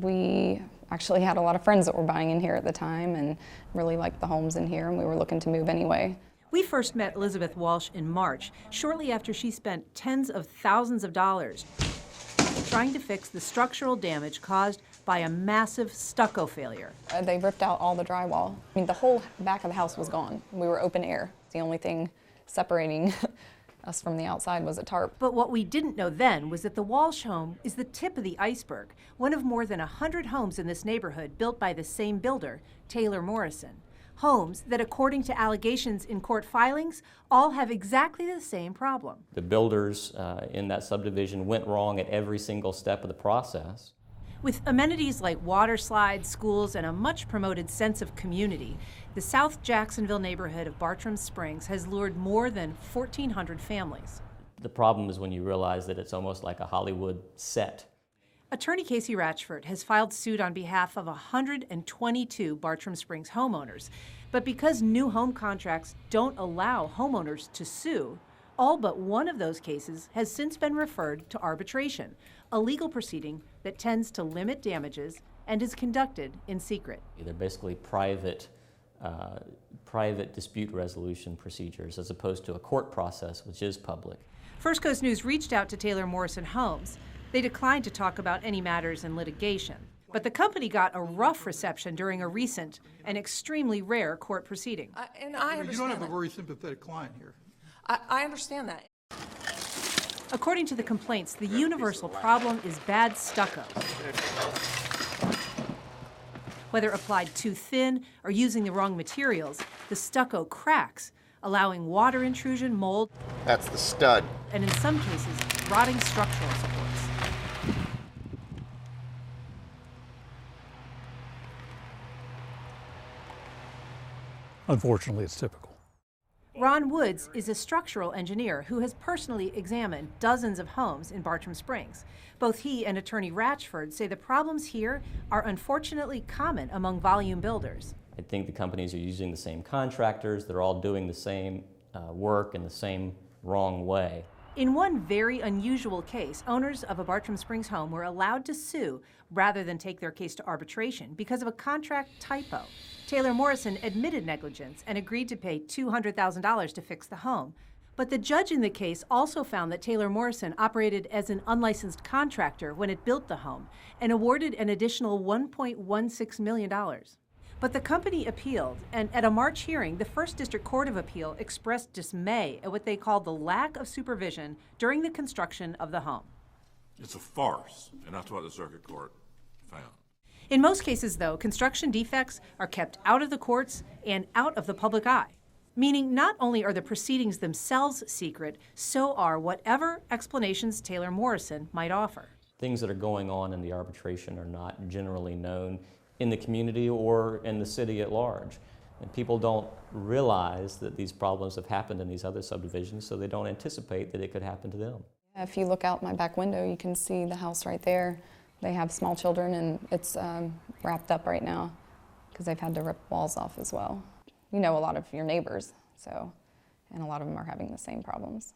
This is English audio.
We actually had a lot of friends that were buying in here at the time and really liked the homes in here, and we were looking to move anyway. We first met Elizabeth Walsh in March, shortly after she spent tens of thousands of dollars trying to fix the structural damage caused by a massive stucco failure. They ripped out all the drywall. I mean, the whole back of the house was gone. We were open air. The only thing separating us from the outside was a tarp. But what we didn't know then was that the Walsh home is the tip of the iceberg, one of more than 100 homes in this neighborhood built by the same builder, Taylor Morrison. Homes that, according to allegations in court filings, all have exactly the same problem. The builders in that subdivision went wrong at every single step of the process. With amenities like water slides, schools, and a much promoted sense of community, the South Jacksonville neighborhood of Bartram Springs has lured more than 1,400 families. The problem is when you realize that it's almost like a Hollywood set. Attorney Casey Ratchford has filed suit on behalf of 122 Bartram Springs homeowners. But because new home contracts don't allow homeowners to sue, all but one of those cases has since been referred to arbitration, a legal proceeding that tends to limit damages and is conducted in secret. They're basically private dispute resolution procedures as opposed to a court process, which is public. First Coast News reached out to Taylor Morrison Homes. They declined to talk about any matters in litigation. But the company got a rough reception during a recent and extremely rare court proceeding. And I understand you don't have that. a very sympathetic client here. I understand that. According to the complaints, the universal problem is bad stucco. Whether applied too thin or using the wrong materials, the stucco cracks, allowing water intrusion, mold, That's the stud. and in some cases, rotting structural supports. Unfortunately, it's typical. Ron Woods is a structural engineer who has personally examined dozens of homes in Bartram Springs. Both he and attorney Ratchford say the problems here are unfortunately common among volume builders. I think the companies are using the same contractors. They're all doing the same work in the same wrong way. In one very unusual case, owners of a Bartram Springs home were allowed to sue rather than take their case to arbitration because of a contract typo. Taylor Morrison admitted negligence and agreed to pay $200,000 to fix the home. But the judge in the case also found that Taylor Morrison operated as an unlicensed contractor when it built the home and awarded an additional $1.16 million. But the company appealed, and at a March hearing, the First District Court of Appeal expressed dismay at what they called the lack of supervision during the construction of the home. It's a farce, and that's what the circuit court found. In most cases, though, construction defects are kept out of the courts and out of the public eye, meaning not only are the proceedings themselves secret, so are whatever explanations Taylor Morrison might offer. Things that are going on in the arbitration are not generally known in the community or in the city at large. And people don't realize that these problems have happened in these other subdivisions, so they don't anticipate that it could happen to them. If you look out my back window, you can see the house right there. They have small children, and it's wrapped up right now because they've had to rip walls off as well. You know a lot of your neighbors, and a lot of them are having the same problems.